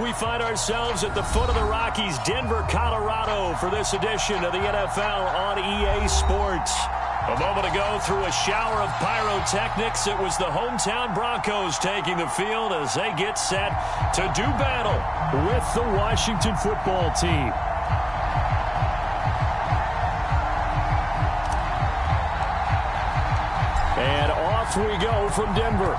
We find ourselves at the foot of the Rockies, Denver, Colorado, for this edition of the NFL on EA Sports. A moment ago, through a shower of pyrotechnics, it was the hometown Broncos taking the field as they get set to do battle with the Washington football team. And off we go from Denver.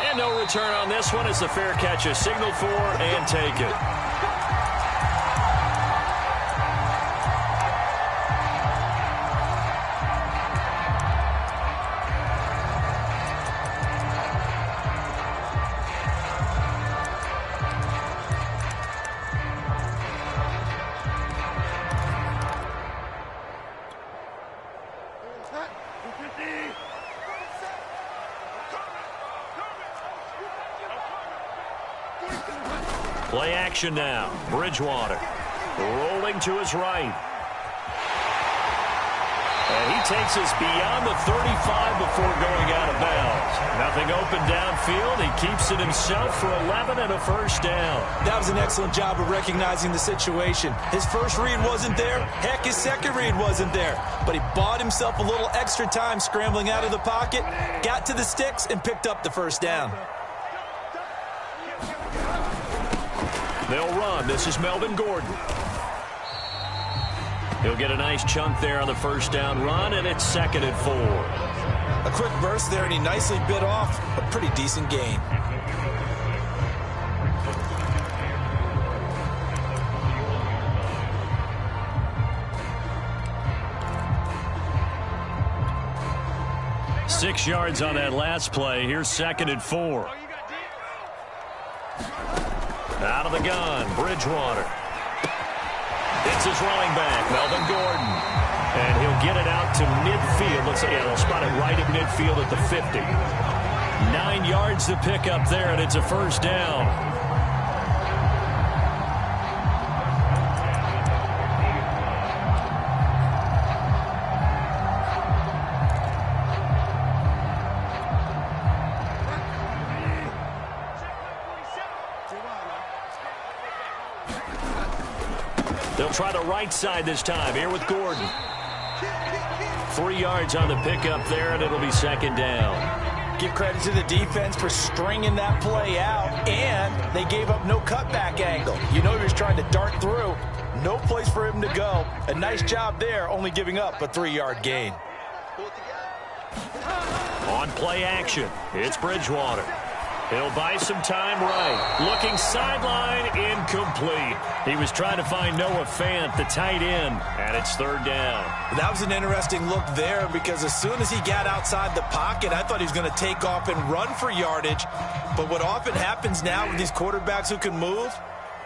And no return on this one as the fair catch is signaled for and taken. Play action now. Bridgewater rolling to his right. And he takes us beyond the 35 before going out of bounds. Nothing open downfield. He keeps it himself for 11 and a first down. That was an excellent job of recognizing the situation. His first read wasn't there. Heck, his second read wasn't there. But he bought himself a little extra time scrambling out of the pocket, got to the sticks, and picked up the first down. They'll run. This is Melvin Gordon. He'll get a nice chunk there on the first down run, and it's 2nd and 4. A quick burst there, and he nicely bit off a pretty decent gain. Six yards on that last play. Here's 2nd and 4. Out of the gun, Bridgewater. It's his running back, Melvin Gordon. And he'll get it out to midfield. Let's see, they'll spot it right at midfield at the 50. 9 yards to pick up there, and it's a first down. They'll try the right side this time here with Gordon. 3 yards on the pickup there, and it'll be 2nd down. Give credit to the defense for stringing that play out, and they gave up no cutback angle. You know he was trying to dart through. No place for him to go. A nice job there, only giving up a 3-yard gain. On play action, it's Bridgewater. He'll buy some time right. Looking sideline, incomplete. He was trying to find Noah Fant, the tight end, and it's 3rd down. That was an interesting look there because as soon as he got outside the pocket, I thought he was going to take off and run for yardage. But what often happens now with these quarterbacks who can move,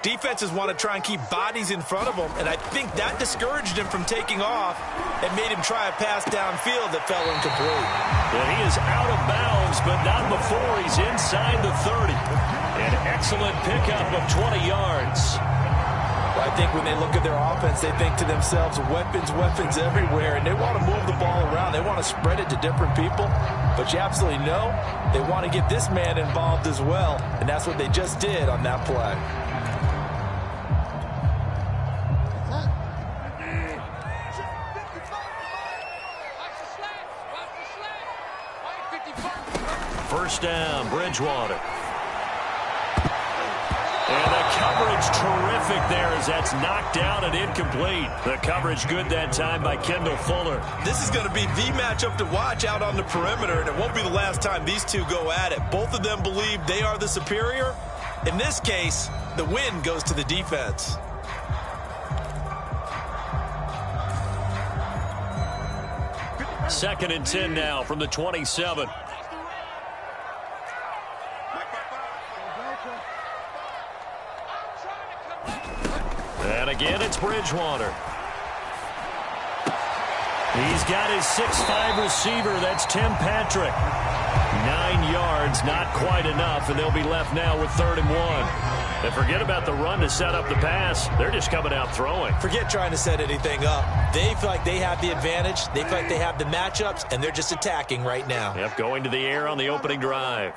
defenses want to try and keep bodies in front of them, and I think that discouraged him from taking off and made him try a pass downfield that fell incomplete. Well, he is out of bounds, but not before he's inside the 30. An excellent pickup of 20 yards. Well, I think when they look at their offense, they think to themselves, weapons, weapons everywhere, and they want to move the ball around. They want to spread it to different people, but you absolutely know they want to get this man involved as well, and that's what they just did on that play. First down, Bridgewater. And the coverage terrific there as that's knocked down and incomplete. The coverage good that time by Kendall Fuller. This is going to be the matchup to watch out on the perimeter, and it won't be the last time these two go at it. Both of them believe they are the superior. In this case, the win goes to the defense. Second and 10 now from the 27. And again, it's Bridgewater. He's got his 6'5" receiver. That's Tim Patrick. 9 yards, not quite enough, and they'll be left now with 3rd and 1. And forget about the run to set up the pass. They're just coming out throwing. Forget trying to set anything up. They feel like they have the advantage. They feel like they have the matchups, and they're just attacking right now. Yep, going to the air on the opening drive.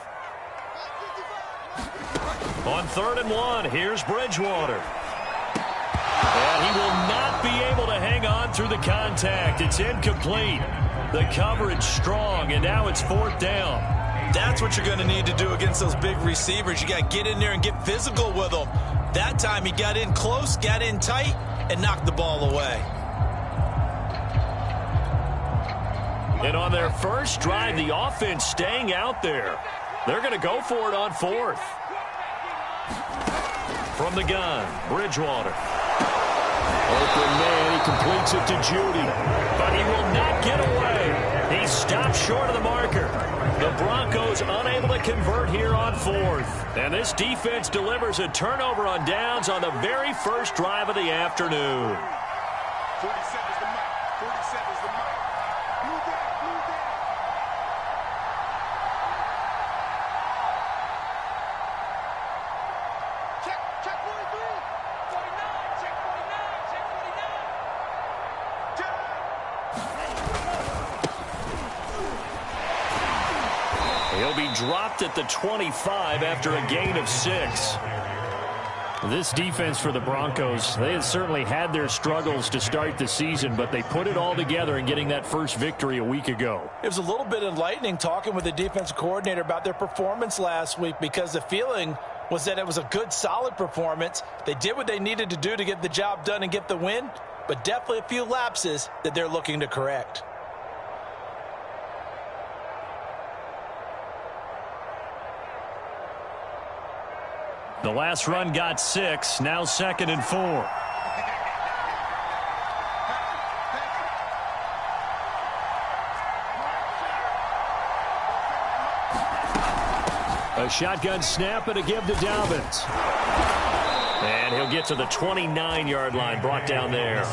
On 3rd and 1, here's Bridgewater. And he will not be able to hang on through the contact. It's incomplete. The coverage strong, and now it's 4th down. That's what you're going to need to do against those big receivers. You got to get in there and get physical with them. That time he got in close, got in tight, and knocked the ball away. And on their first drive, the offense staying out there. They're going to go for it on 4th. From the gun, Bridgewater. Open man, he completes it to Judy. But he will not get away. He stopped short of the marker. The Broncos unable to convert here on 4th. And this defense delivers a turnover on downs on the very first drive of the afternoon. 40 seconds to Mike. 40 seconds to Mike. Blue back, blue back. Check 43. 49. Check 49. Check 49. He'll be dropped at the 25 after a gain of 6. This defense for the Broncos, they had certainly had their struggles to start the season, but they put it all together in getting that first victory a week ago. It was a little bit enlightening talking with the defensive coordinator about their performance last week, because the feeling was that it was a good, solid performance. They did what they needed to do to get the job done and get the win, but definitely a few lapses that they're looking to correct. The last run got 6, now 2nd and 4. A shotgun snap and a give to Dobbins. And he'll get to the 29-yard line, brought down there.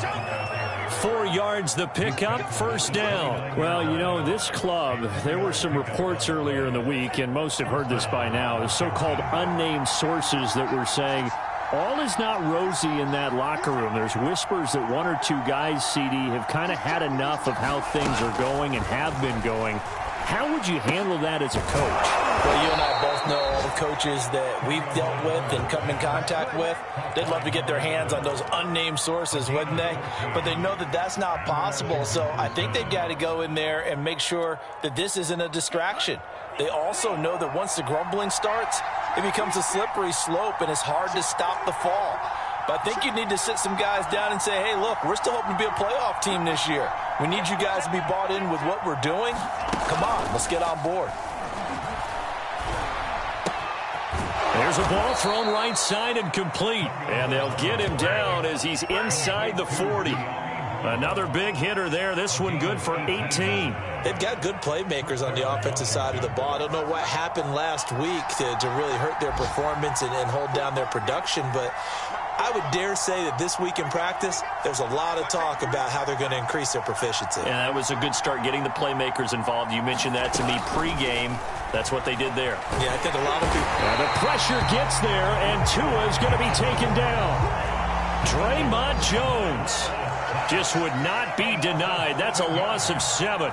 4 yards the pickup, 1st down. Well, you know, this club, there were some reports earlier in the week, and most have heard this by now, the so-called unnamed sources that were saying all is not rosy in that locker room. There's whispers that 1 or 2 guys, CD, have kind of had enough of how things are going and have been going. How would you handle that as a coach? Well, you and I both know all the coaches that we've dealt with and come in contact with. They'd love to get their hands on those unnamed sources, wouldn't they? But they know that that's not possible. So I think they've got to go in there and make sure that this isn't a distraction. They also know that once the grumbling starts, it becomes a slippery slope and it's hard to stop the fall. But I think you need to sit some guys down and say, hey, look, we're still hoping to be a playoff team this year. We need you guys to be bought in with what we're doing. Come on, let's get on board. There's a ball thrown right side and complete. And they'll get him down as he's inside the 40. Another big hitter there. This one good for 18. They've got good playmakers on the offensive side of the ball. I don't know what happened last week to really hurt their performance and hold down their production, but I would dare say that this week in practice, there's a lot of talk about how they're going to increase their proficiency. And that was a good start, getting the playmakers involved. You mentioned that to me pregame. That's what they did there. Yeah, I think a lot of people. And the pressure gets there, and Tua is going to be taken down. Draymond Jones just would not be denied. That's a loss of 7.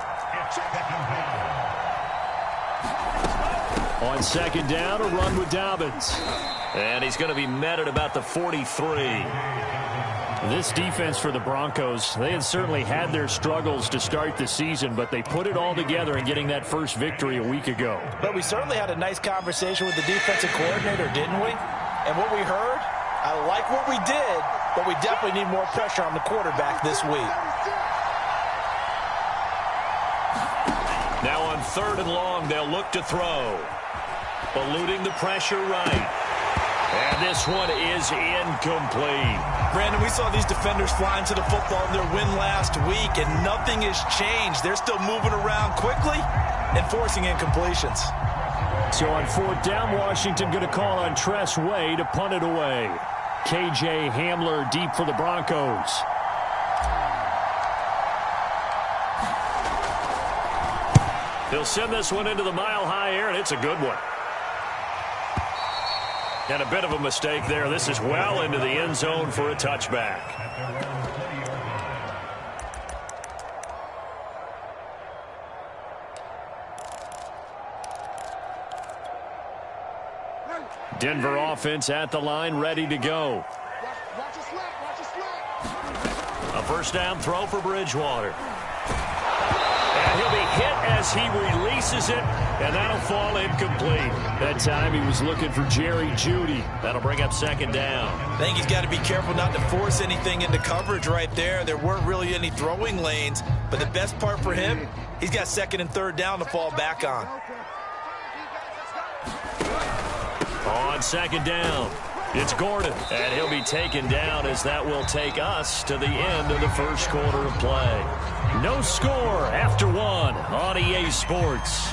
On 2nd down, a run with Dobbins. And he's going to be met at about the 43. This defense for the Broncos, they had certainly had their struggles to start the season, but they put it all together in getting that first victory a week ago. But we certainly had a nice conversation with the defensive coordinator, didn't we? And what we heard, I like what we did, but we definitely need more pressure on the quarterback this week. Now on 3rd and long, they'll look to throw. Eluding the pressure right. And this one is incomplete. Brandon, we saw these defenders flying to the football in their win last week, and nothing has changed. They're still moving around quickly and forcing incompletions. So on 4th down, Washington going to call on Tress Way to punt it away. KJ Hamler deep for the Broncos. He'll send this one into the mile-high air, and it's a good one. And a bit of a mistake there. This is well into the end zone for a touchback. Denver offense at the line, ready to go. A first down throw for Bridgewater. And he'll be hit as he releases it, and that'll fall incomplete. That time he was looking for Jerry Jeudy. That'll bring up second down. I think he's got to be careful not to force anything into coverage right there. There weren't really any throwing lanes, but the best part for him, he's got second and third down to fall back on. On second down, it's Gordon, and he'll be taken down as that will take us to the end of the first quarter of play. No score after one on EA Sports.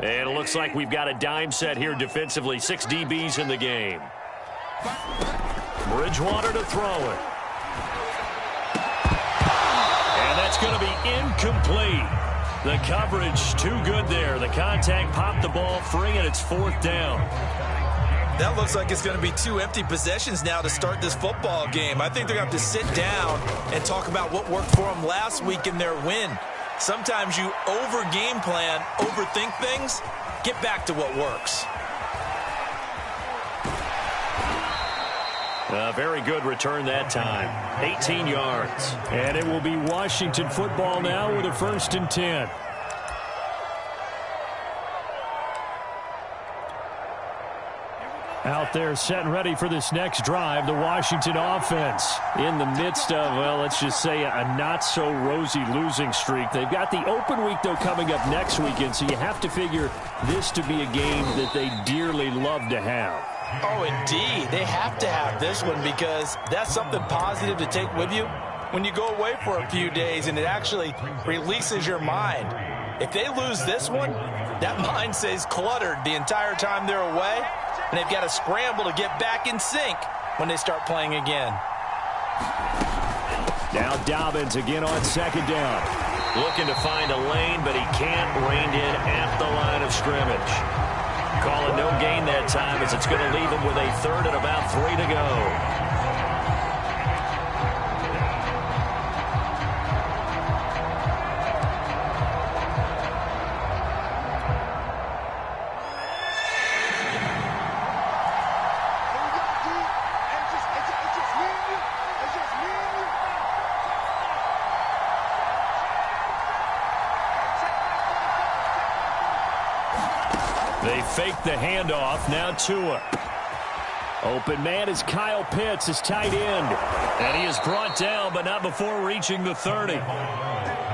And it looks like we've got a dime set here defensively. 6 DBs in the game. Bridgewater to throw it. And that's going to be incomplete. The coverage too good there. The contact popped the ball free, and it's fourth down. That looks like it's going to be 2 empty possessions now to start this football game. I think they're going to have to sit down and talk about what worked for them last week in their win. Sometimes you over-game plan, overthink things, get back to what works. A very good return that time. 18 yards. And it will be Washington football now with a 1st and 10. Out there set and ready for this next drive, the Washington offense in the midst of, well, let's just say a not-so-rosy losing streak. They've got the open week, though, coming up next weekend, so you have to figure this to be a game that they dearly love to have. Oh, indeed. They have to have this one because that's something positive to take with you when you go away for a few days, and it actually releases your mind. If they lose this one, that mind stays cluttered the entire time they're away, and they've got to scramble to get back in sync when they start playing again. Now Dobbins again on second down. Looking to find a lane, but he can't. Reined in at the line of scrimmage. Calling no gain that time as it's going to leave him with a third and about 3 to go. They fake the handoff. Now Tua. Open man is Kyle Pitts, his tight end. And he is brought down, but not before reaching the 30.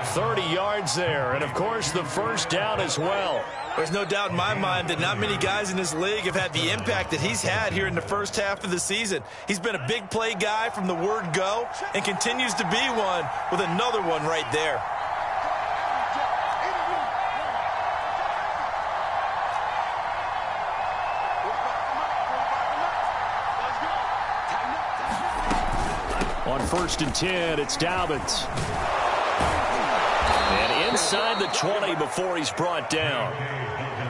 30 yards there. And, of course, the first down as well. There's no doubt in my mind that not many guys in this league have had the impact that he's had here in the first half of the season. He's been a big play guy from the word go and continues to be one with another one right there. On 1st and 10, it's Dobbins. And inside the 20 before he's brought down.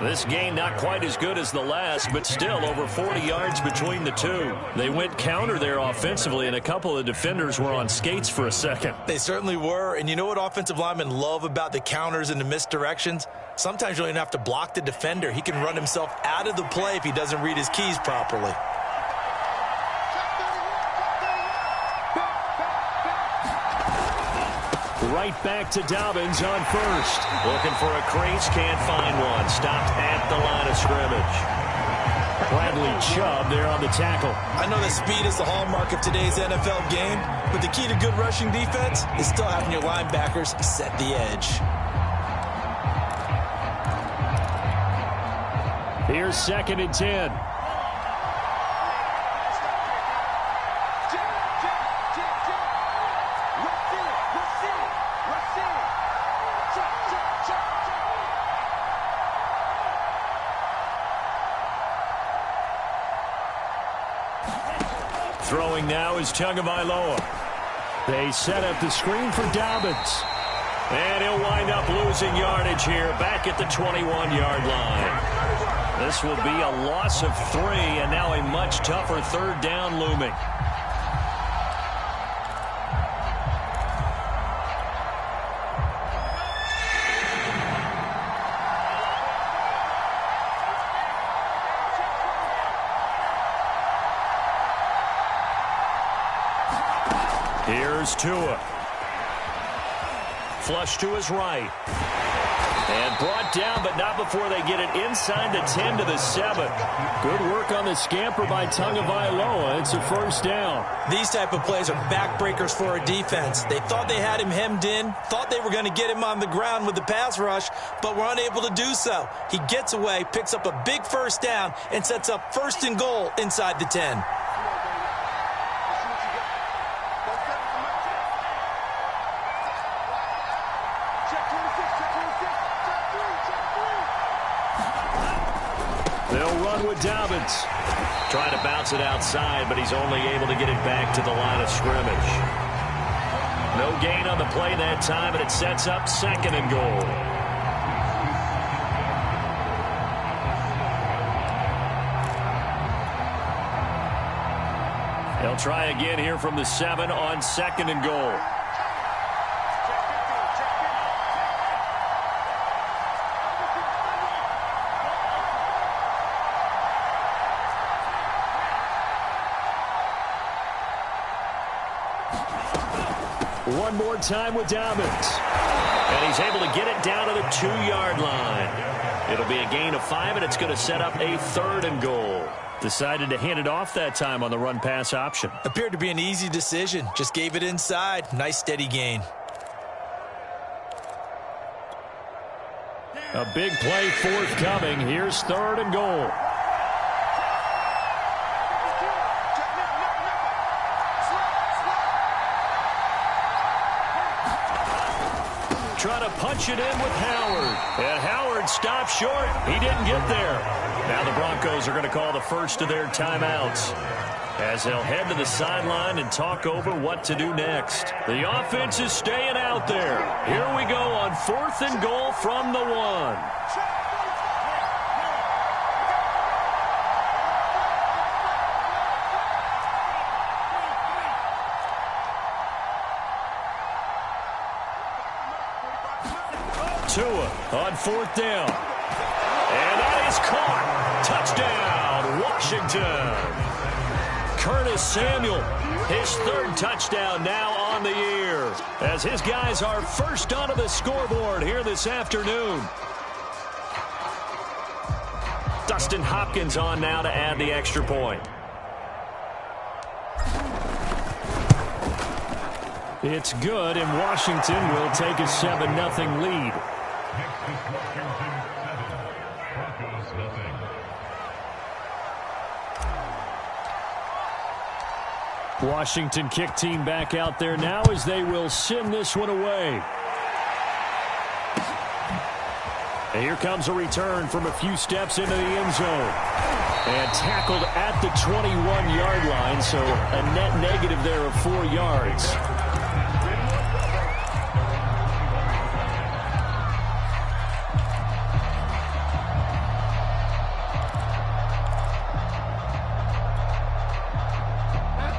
This game not quite as good as the last, but still over 40 yards between the two. They went counter there offensively, and a couple of defenders were on skates for a second. They certainly were, and you know what offensive linemen love about the counters and the misdirections? Sometimes you don't even have to block the defender. He can run himself out of the play if he doesn't read his keys properly. Right back to Dobbins on 1st. Looking for a crease, can't find one. Stopped at the line of scrimmage. Bradley Chubb there on the tackle. I know that speed is the hallmark of today's NFL game, but the key to good rushing defense is still having your linebackers set the edge. Here's 2nd and 10. Throwing now is Tagovailoa. They set up the screen for Dobbins. And he'll wind up losing yardage here back at the 21-yard line. This will be a loss of 3, and now a much tougher third down looming. Here's Tua. Flush to his right. And brought down, but not before they get it inside the 10 to the 7. Good work on the scamper by Tagovailoa. It's a first down. These type of plays are backbreakers for a defense. They thought they had him hemmed in, thought they were going to get him on the ground with the pass rush, but were unable to do so. He gets away, picks up a big first down, and sets up 1st and goal inside the 10. With Dobbins. Trying to bounce it outside, but he's only able to get it back to the line of scrimmage. No gain on the play that time, and it sets up 2nd and goal. They'll try again here from the 7 on 2nd and goal. One more time with Dobbins. And he's able to get it down to the 2-yard line. It'll be a gain of 5, and it's going to set up a 3rd and goal. Decided to hand it off that time on the run-pass option. Appeared to be an easy decision. Just gave it inside. Nice, steady gain. A big play forthcoming. Here's 3rd and goal. Trying to punch it in with Howard. And Howard stopped short. He didn't get there. Now the Broncos are going to call the first of their timeouts as they'll head to the sideline and talk over what to do next. The offense is staying out there. Here we go on 4th and goal from the 1. Tua on 4th down. And that is caught. Touchdown, Washington. Curtis Samuel, his 3rd touchdown now on the year, as his guys are first onto the scoreboard here this afternoon. Dustin Hopkins on now to add the extra point. It's good, and Washington will take a 7-0 lead. Washington kick team back out there now as they will send this one away. And here comes a return from a few steps into the end zone. And tackled at the 21-yard line, so a net negative there of 4 yards.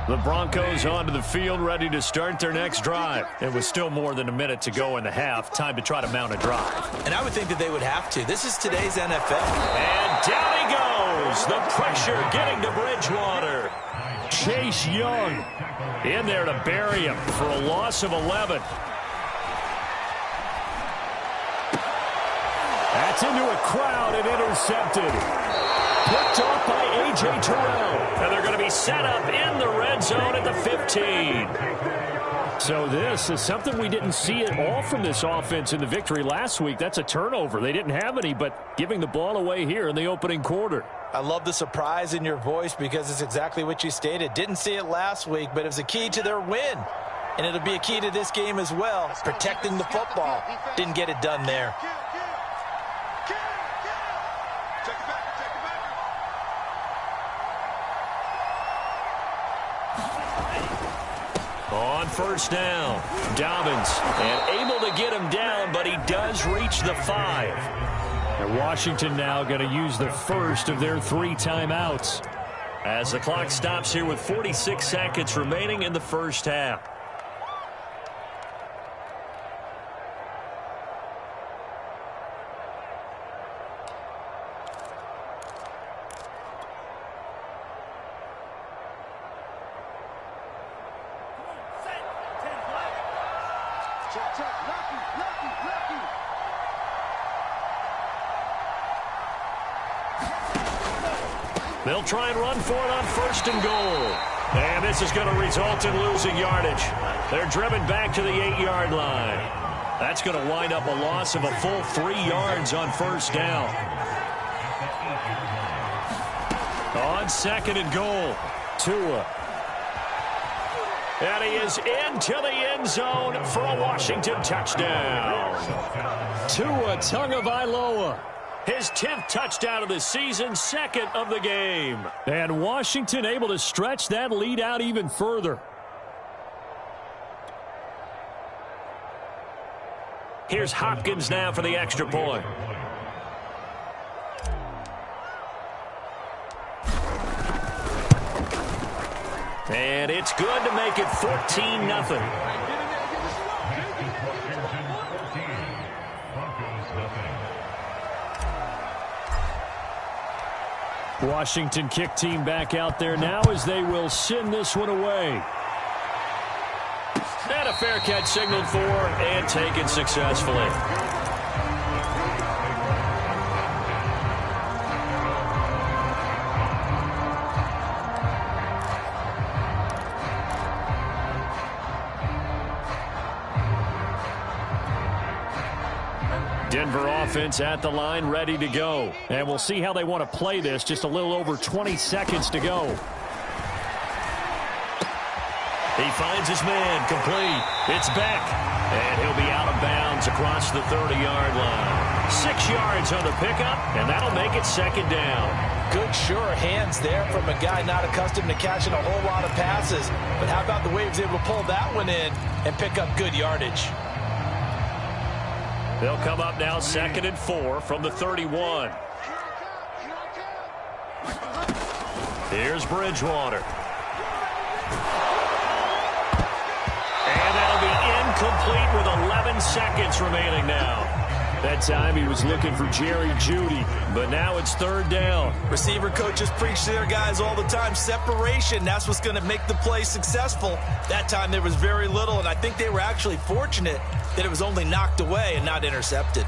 The Broncos onto the field, ready to start their next drive. It was still more than a minute to go in the half. Time to try to mount a drive. And I would think that they would have to. This is today's NFL. And down he goes. The pressure getting to Bridgewater. Chase Young in there to bury him for a loss of 11. That's into a crowd and intercepted. Picked off by A.J. Terrell. And they're going to be set up in the red zone at the 15. So this is something we didn't see at all from this offense in the victory last week. That's a turnover. They didn't have any, but giving the ball away here in the opening quarter. I love the surprise in your voice because it's exactly what you stated. Didn't see it last week, but it was a key to their win. And it'll be a key to this game as well, protecting the football. Didn't get it done there. On first down, Dobbins, and able to get him down, but he does reach the 5. And Washington now going to use the first of their 3 timeouts. As the clock stops here with 46 seconds remaining in the first half. They'll try and run for it on first and goal. And this is going to result in losing yardage. They're driven back to the 8-yard line. That's going to wind up a loss of a full 3 yards on first down. On second and goal, Tua. And he is into the end zone for a Washington touchdown. Tua Tagovailoa. His 10th touchdown of the season, 2nd of the game. And Washington able to stretch that lead out even further. Here's Hopkins now for the extra point. And it's good to make it 14-0. Washington kick team back out there now as they will send this one away. And a fair catch signaled for and taken successfully. Denver offense at the line, ready to go. And we'll see how they want to play this. Just a little over 20 seconds to go. He finds his man, complete. It's Beck. And he'll be out of bounds across the 30-yard line. 6 yards on the pickup, and that'll make it 2nd down. Good, sure hands there from a guy not accustomed to catching a whole lot of passes. But how about the way he was able to pull that one in and pick up good yardage? They'll come up now 2nd and 4 from the 31. Here's Bridgewater. And that'll be incomplete with 11 seconds remaining now. That time he was looking for Jerry Jeudy, but now it's 3rd down. Receiver coaches preach to their guys all the time. Separation, that's what's going to make the play successful. That time there was very little, and I think they were actually fortunate that it was only knocked away and not intercepted.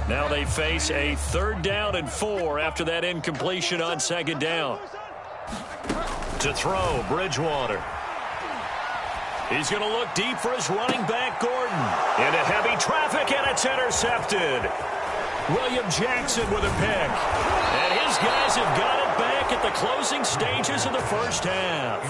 Now they face a 3rd down and 4 after that incompletion on 2nd down. To throw, Bridgewater. He's going to look deep for his running back, Gordon. Into heavy traffic, and it's intercepted. William Jackson with a pick. And his guys have got it back at the closing stages of the first half.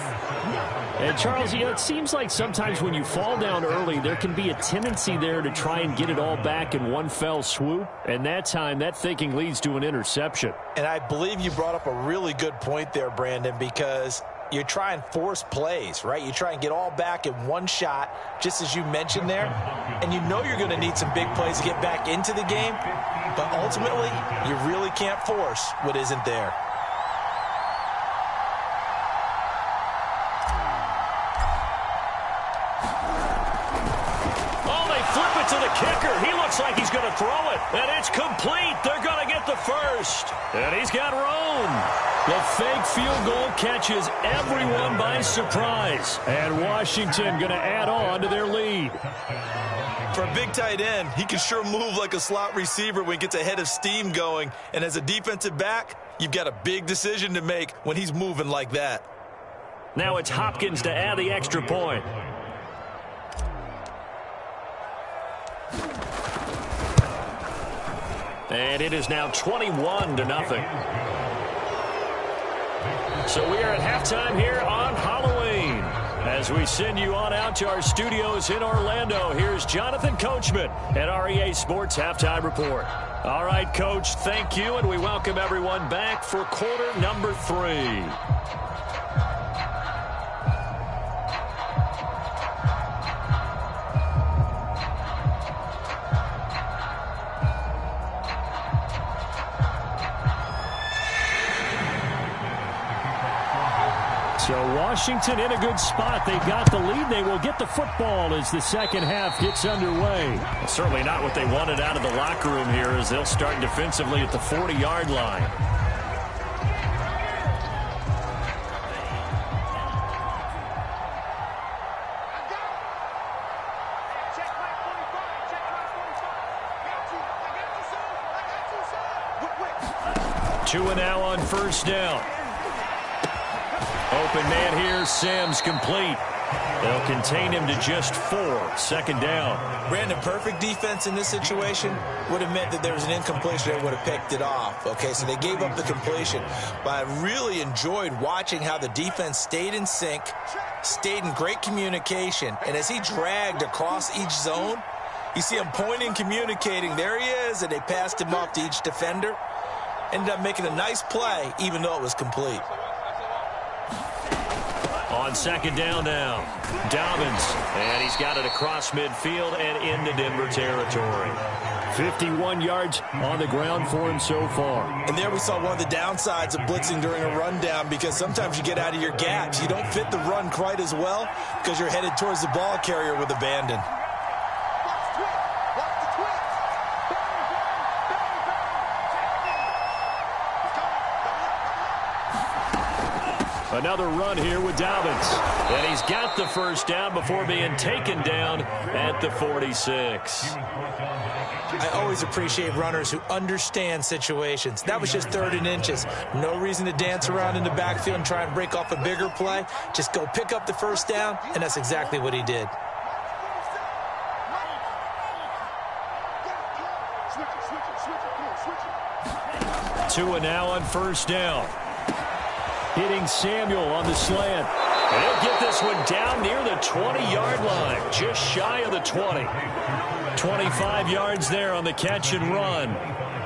And, Charles, you know, it seems like sometimes when you fall down early, there can be a tendency there to try and get it all back in one fell swoop. And that time, that thinking leads to an interception. And I believe you brought up a really good point there, Brandon, because you try and force plays, right? You try and get all back in one shot, just as you mentioned there. And you know you're going to need some big plays to get back into the game. But ultimately, you really can't force what isn't there. To the kicker. He looks like he's going to throw it. And it's complete. They're going to get the first. And he's got room. The fake field goal catches everyone by surprise. And Washington going to add on to their lead. For a big tight end, he can sure move like a slot receiver when he gets a head of steam going. And as a defensive back, you've got a big decision to make when he's moving like that. Now it's Hopkins to add the extra point. And it is now 21-0. So we are at halftime here on Halloween. As we send you on out to our studios in Orlando, here's Jonathan Coachman at REA Sports Halftime Report. All right, Coach, thank you, and we welcome everyone back for quarter number 3. So Washington in a good spot. They've got the lead. They will get the football as the second half gets underway. Well, certainly not what they wanted out of the locker room here as they'll start defensively at the 40-yard line. Tua now on first down. Open man here, Sam's complete. They'll contain him to just 4. Second down. Brandon, perfect defense in this situation would have meant that there was an incompletion that would have picked it off. Okay, so they gave up the completion. But I really enjoyed watching how the defense stayed in sync, stayed in great communication, and as he dragged across each zone, you see him pointing, communicating. There he is, and they passed him off to each defender. Ended up making a nice play, even though it was complete. On second down now, Dobbins, and he's got it across midfield and into Denver territory. 51 yards on the ground for him so far. And there we saw one of the downsides of blitzing during a rundown, because sometimes you get out of your gaps. You don't fit the run quite as well because you're headed towards the ball carrier with abandon. Another run here with Dobbins. And he's got the first down before being taken down at the 46. I always appreciate runners who understand situations. That was just 3rd and inches. No reason to dance around in the backfield and try and break off a bigger play. Just go pick up the first down, and that's exactly what he did. Tua now on first down. Hitting Samuel on the slant. And he'll get this one down near the 20-yard line, just shy of the 20. 25 yards there on the catch and run.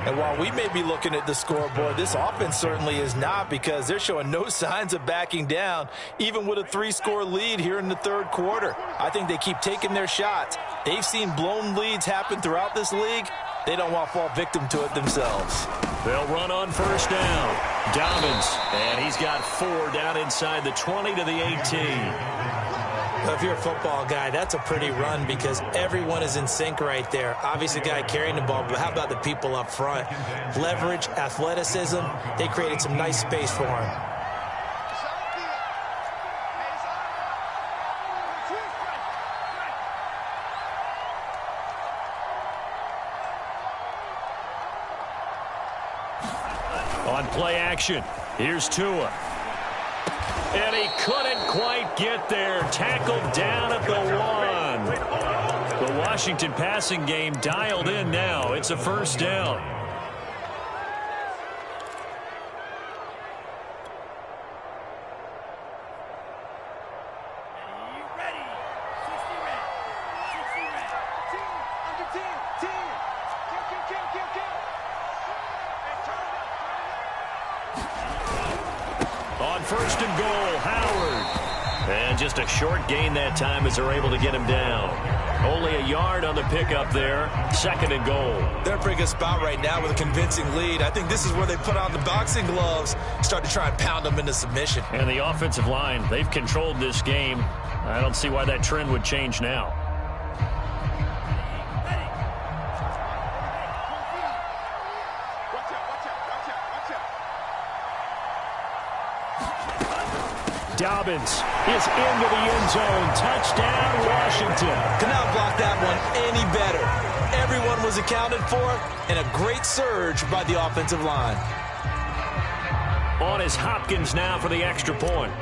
And while we may be looking at the scoreboard, this offense certainly is not, because they're showing no signs of backing down, even with a 3-score lead here in the 3rd quarter. I think they keep taking their shots. They've seen blown leads happen throughout this league. They don't want to fall victim to it themselves. They'll run on first down. Dobbins, and he's got 4 down inside the 20 to the 18. Well, if you're a football guy, that's a pretty run, because everyone is in sync right there. Obviously, the guy carrying the ball, but how about the people up front? Leverage, athleticism, they created some nice space for him. On play action, here's Tua. And he couldn't quite get there. Tackled down at the 1. The Washington passing game dialed in now. It's a first down. On first and goal, Howard. And just a short gain that time as they're able to get him down. Only a yard on the pickup there. Second and goal. They're in a pretty good spot right now with a convincing lead. I think this is where they put on the boxing gloves, start to try and pound them into submission. And the offensive line, they've controlled this game. I don't see why that trend would change now. Dobbins is into the end zone. Touchdown, Washington. Could not block that one any better. Everyone was accounted for, and a great surge by the offensive line. On is Hopkins now for the extra point.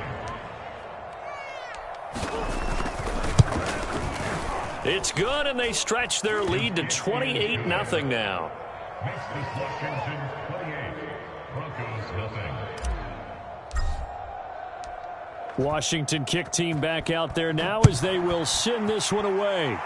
It's good, and they stretch their lead to 28-0 now. Washington 28, Broncos nothing. Washington kick team back out there now as they will send this one away.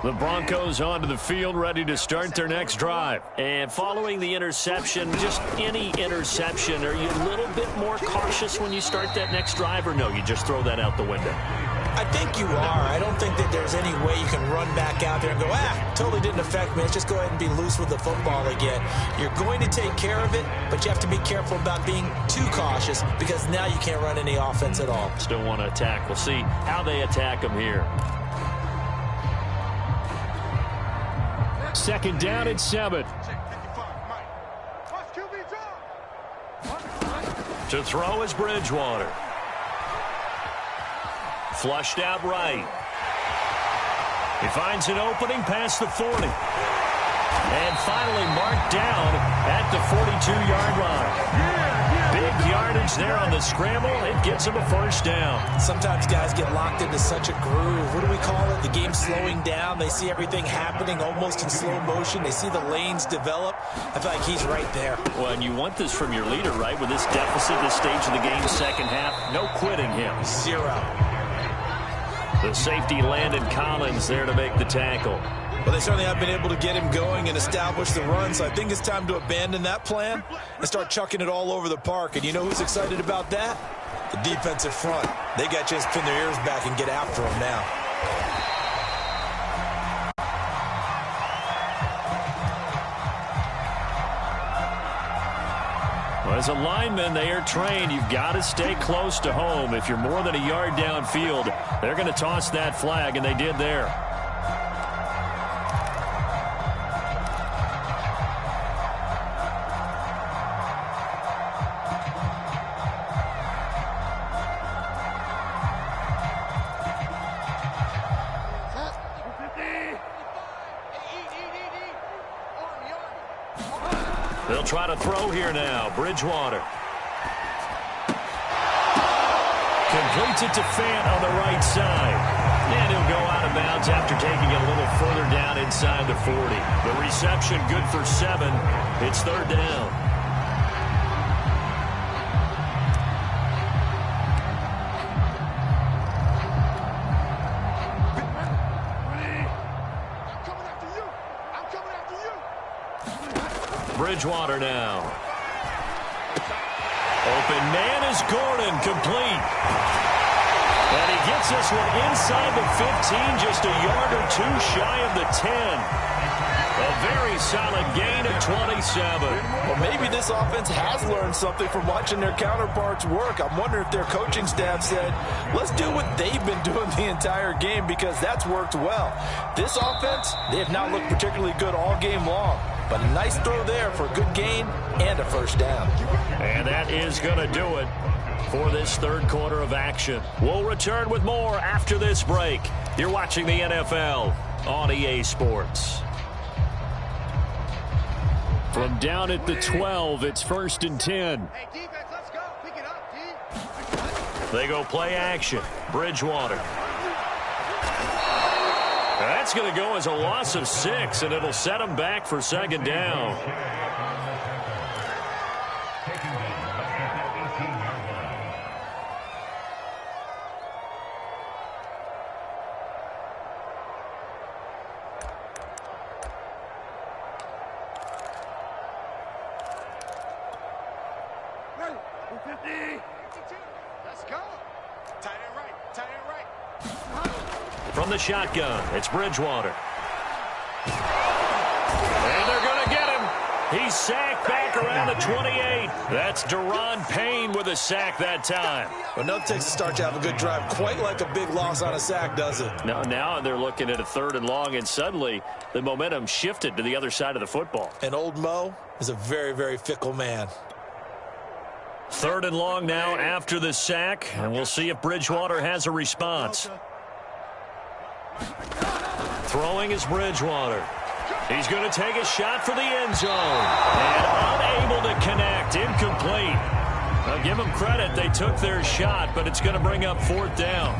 The Broncos onto the field, ready to start their next drive. And following the interception, just any interception, are you a little bit more cautious when you start that next drive, or no, you just throw that out the window? I think you are. I don't think that there's any way you can run back out there and go, totally didn't affect me. Let's just go ahead and be loose with the football again. You're going to take care of it, but you have to be careful about being too cautious because now you can't run any offense at all. Still want to attack. We'll see how they attack them here. Second down and 7. To throw is Bridgewater. Flushed out right. He finds an opening past the 40. And finally marked down at the 42-yard line. Big yardage there on the scramble. It gets him a first down. Sometimes guys get locked into such a groove. What do we call it? The game slowing down. They see everything happening almost in slow motion. They see the lanes develop. I feel like he's right there. Well, and you want this from your leader, right? With this deficit, this stage of the game, second half, no quitting him. 0. The safety, Landon Collins, there to make the tackle. Well, they certainly have been able to get him going and establish the run, so I think it's time to abandon that plan and start chucking it all over the park. And you know who's excited about that? The defensive front. They got a chance to pin their ears back and get after him now. Well, as a lineman, they are trained. You've got to stay close to home. If you're more than a yard downfield, they're going to toss that flag, and they did there. They'll try to throw here now. Bridgewater. Completes it to Fant on the right side. And he'll go out of bounds after taking it a little further down inside the 40. The reception good for 7. It's third down. Bridgewater now. Open man is Gordon, complete. And he gets this one inside the 15, just a yard or two shy of the 10. A very solid gain of 27. Well, maybe this offense has learned something from watching their counterparts work. I'm wondering if their coaching staff said, let's do what they've been doing the entire game because that's worked well. This offense, they have not looked particularly good all game long. But a nice throw there for a good gain and a first down. And that is going to do it for this third quarter of action. We'll return with more after this break. You're watching the NFL on EA Sports. From down at the 12, it's 1st and 10. Hey, defense, let's go. Pick it up, D. They go play action. Bridgewater. That's going to go as a loss of 6, and it'll set them back for second down. Let's go. Tight end right. Tight end right. From the shotgun, it's Bridgewater. And they're going to get him. He's sacked back around the 28. That's Deron Payne with a sack that time. Well, no, it takes a start to have a good drive. Quite like a big loss on a sack, does it? Now they're looking at a 3rd and long, and suddenly the momentum shifted to the other side of the football. And old Mo is a very, very fickle man. 3rd and long now after the sack, and we'll see if Bridgewater has a response. Throwing is Bridgewater. He's going to take a shot for the end zone. And unable to connect. Incomplete. I'll give them credit. They took their shot, but it's going to bring up 4th down.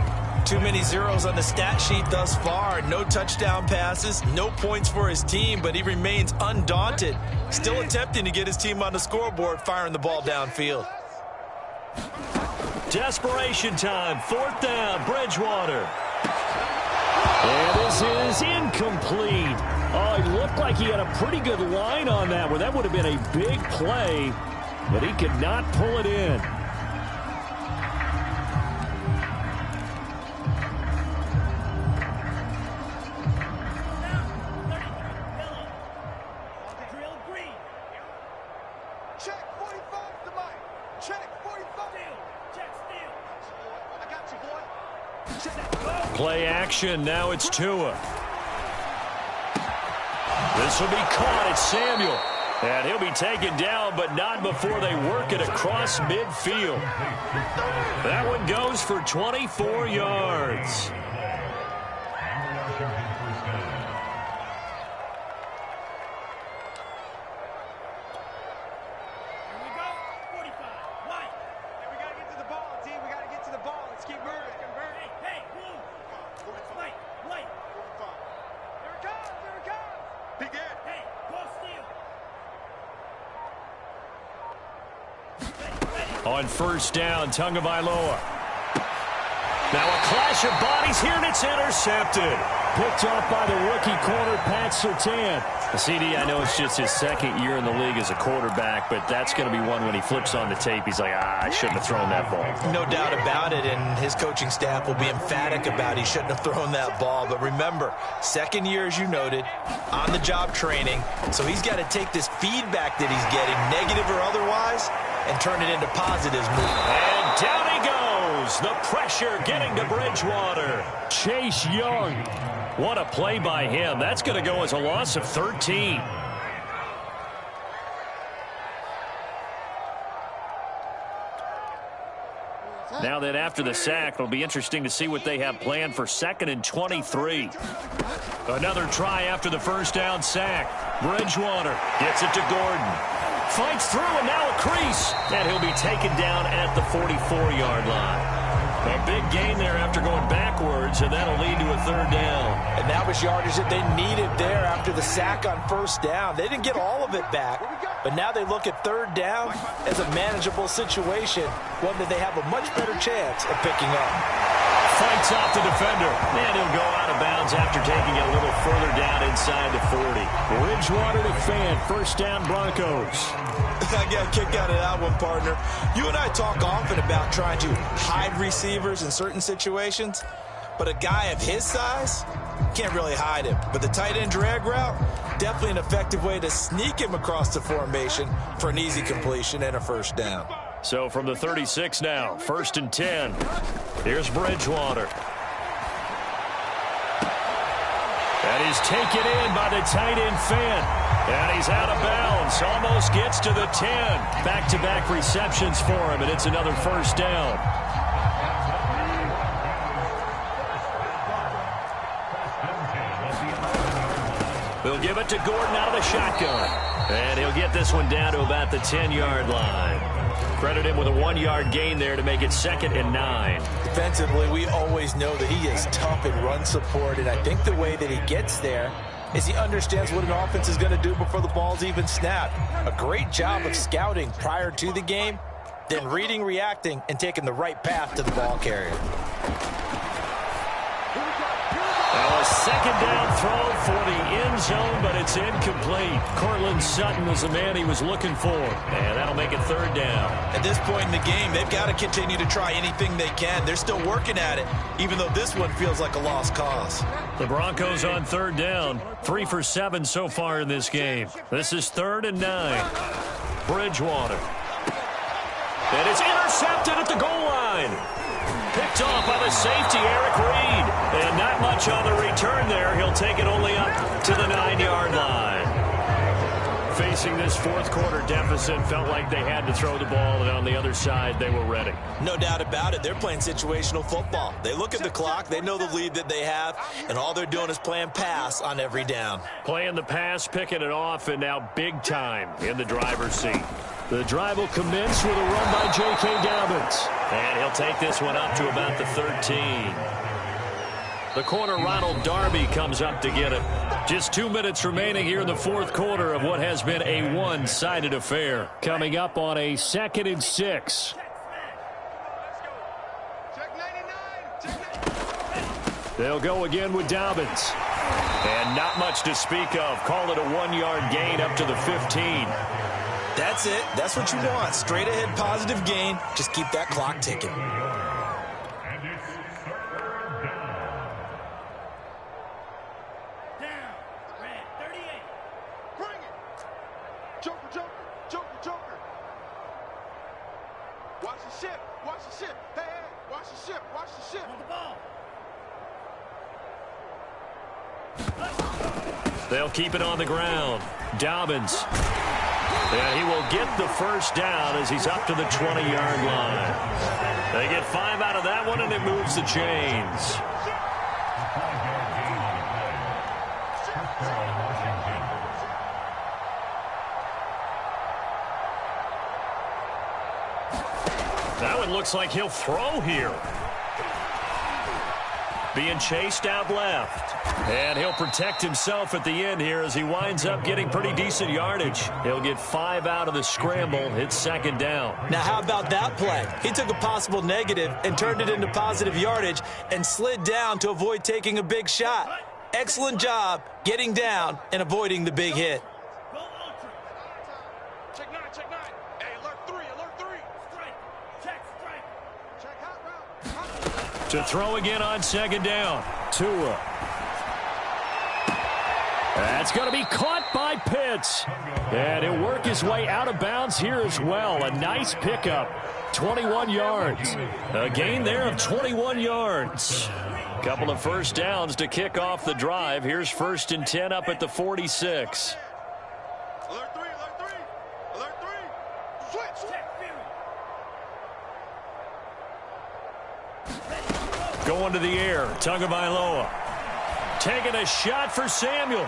Too many zeros on the stat sheet thus far. No touchdown passes, no points for his team, but he remains undaunted. Still attempting to get his team on the scoreboard, firing the ball downfield. Desperation time. 4th down. Bridgewater. And this is incomplete. Oh, it looked like he had a pretty good line on that one. That would have been a big play, but he could not pull it in. Check 45 the mic. Check 45. Check steal. I got you, boy. Check. Play action. Now it's Tua. This will be caught. It's Samuel. And he'll be taken down, but not before they work it across midfield. That one goes for 24 yards. On first down, Tagovailoa. Now a clash of bodies here, and it's intercepted. Picked off by the rookie corner, Pat Surtain. CD, I know it's just his second year in the league as a quarterback, but that's going to be one when he flips on the tape. He's like, I shouldn't have thrown that ball. No doubt about it, and his coaching staff will be emphatic about he shouldn't have thrown that ball. But remember, second year, as you noted, on-the-job training, so he's got to take this feedback that he's getting, negative or otherwise, and turn it into positives movement. And down he goes. The pressure getting to Bridgewater. Chase Young. What a play by him. That's going to go as a loss of 13. Now that after the sack, it'll be interesting to see what they have planned for 2nd and 23. Another try after the first down sack. Bridgewater gets it to Gordon. Fights through, and now a crease. And he'll be taken down at the 44-yard line. A big gain there after going backwards, and that'll lead to a 3rd down. And that was yardage that they needed there after the sack on first down. They didn't get all of it back, but now they look at 3rd down as a manageable situation, one that they have a much better chance of picking up. Fights off the defender, and he'll go out of bounds after taking it a little further down inside the 40. Bridgewater to Fan, first down Broncos. I got a kick out of that one, partner. You and I talk often about trying to hide receivers in certain situations, but a guy of his size can't really hide him. But the tight end drag route, definitely an effective way to sneak him across the formation for an easy completion and a first down. So from the 36 now, 1st and 10. Here's Bridgewater. And he's taken in by the tight end Fan. And he's out of bounds. Almost gets to the 10. Back-to-back receptions for him, and it's another first down. He'll give it to Gordon out of the shotgun. And he'll get this one down to about the 10-yard line. Credit him with a 1-yard gain there to make it 2nd and 9. Defensively, we always know that he is tough in run support, and I think the way that he gets there is he understands what an offense is going to do before the ball's even snapped. A great job of scouting prior to the game, then reading, reacting, and taking the right path to the ball carrier. Now a 2nd down throw for the end zone, but it's incomplete. Cortland Sutton was the man he was looking for, and that'll make it 3rd down. At this point in the game, they've got to continue to try anything they can. They're still working at it, even though this one feels like a lost cause. The Broncos on 3rd down, 3 for 7 so far in this game. This is 3rd and 9. Bridgewater. And it's intercepted at the goal line. Picked off by the safety, Eric Reed. And not much on the return there. He'll take it only up to the 9-yard line. Facing this 4th quarter deficit, felt like they had to throw the ball, and on the other side, they were ready. No doubt about it. They're playing situational football. They look at the clock, they know the lead that they have, and all they're doing is playing pass on every down. Playing the pass, picking it off, and now big time in the driver's seat. The drive will commence with a run by J.K. Dobbins. And he'll take this one up to about the 13. The corner, Ronald Darby, comes up to get it. Just 2 minutes remaining here in the 4th quarter of what has been a one-sided affair. Coming up on a 2nd and 6. Check 99. Check 99. They'll go again with Dobbins. And not much to speak of. Call it a 1-yard gain up to the 15. That's it. That's what you want. Straight ahead positive gain. Just keep that clock ticking. And it's third down. Down. Red, 38. Bring it. Joker, Joker, Joker, Joker. Watch the ship. Watch the ship. Hey, hey, watch the ship. Watch the ship. On the ball. They'll keep it on the ground. Dobbins. And he will get the first down as he's up to the 20-yard line. They get 5 out of that one, and it moves the chains. That one looks like he'll throw here. Being chased out left. And he'll protect himself at the end here as he winds up getting pretty decent yardage. He'll get 5 out of the scramble. It's second down. Now, how about that play? He took a possible negative and turned it into positive yardage and slid down to avoid taking a big shot. Excellent job getting down and avoiding the big hit. Go ultra. Check 9, check 9. Hey, alert 3, alert 3. Strike. Check, strike. Check hot route. To throw again on second down. Tua. That's going to be caught by Pitts. And he'll work his way out of bounds here as well. A nice pickup. 21 yards. A gain there of 21 yards. Couple of first downs to kick off the drive. Here's 1st and 10 up at the 46. Alert 3, alert 3. Alert 3. Switch. Check, Going to the air. Tagovailoa. Taking a shot for Samuel.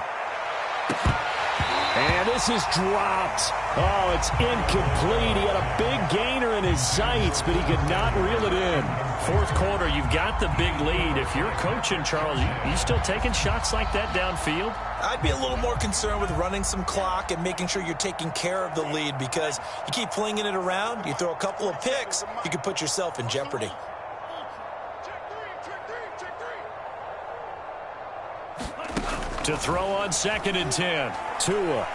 And this is dropped. Oh, it's incomplete. He had a big gainer in his sights, but he could not reel it in. Fourth quarter, you've got the big lead. If you're coaching, Charles, you still taking shots like that downfield? I'd be a little more concerned with running some clock and making sure you're taking care of the lead, because you keep flinging it around, you throw a couple of picks, you could put yourself in jeopardy. To throw on 2nd and 10. Tua.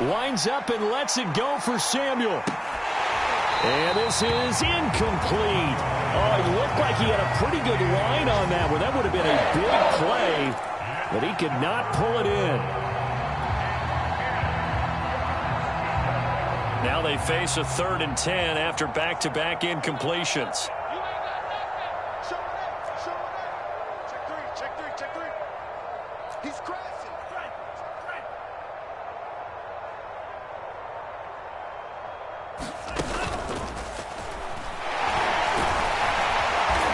Winds up and lets it go for Samuel. And this is incomplete. Oh, it looked like he had a pretty good line on that one. That would have been a big play, but he could not pull it in. Now they face a 3rd and 10 after back-to-back incompletions. He's crashing.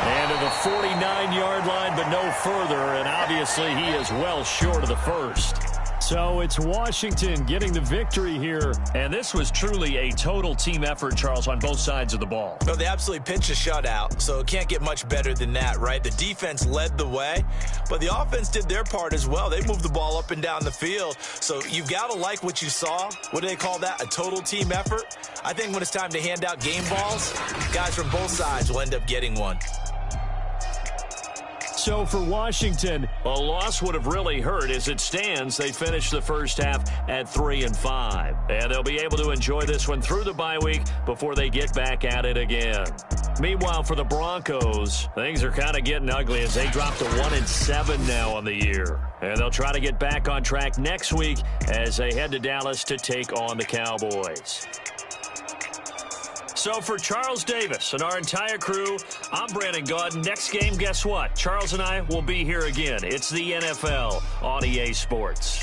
And to the 49-yard line, but no further. And obviously he is well short of the first. So it's Washington getting the victory here. And this was truly a total team effort, Charles, on both sides of the ball. Well, they absolutely pitched a shutout, so it can't get much better than that, right? The defense led the way, but the offense did their part as well. They moved the ball up and down the field. So you've got to like what you saw. What do they call that? A total team effort? I think when it's time to hand out game balls, guys from both sides will end up getting one. So for Washington, a loss would have really hurt. As it stands, they finished the first half at 3-5. And they'll be able to enjoy this one through the bye week before they get back at it again. Meanwhile, for the Broncos, things are kind of getting ugly as they drop to 1-7 now on the year. And they'll try to get back on track next week as they head to Dallas to take on the Cowboys. So for Charles Davis and our entire crew, I'm Brandon Gaudin. Next game, guess what? Charles and I will be here again. It's the NFL on EA Sports.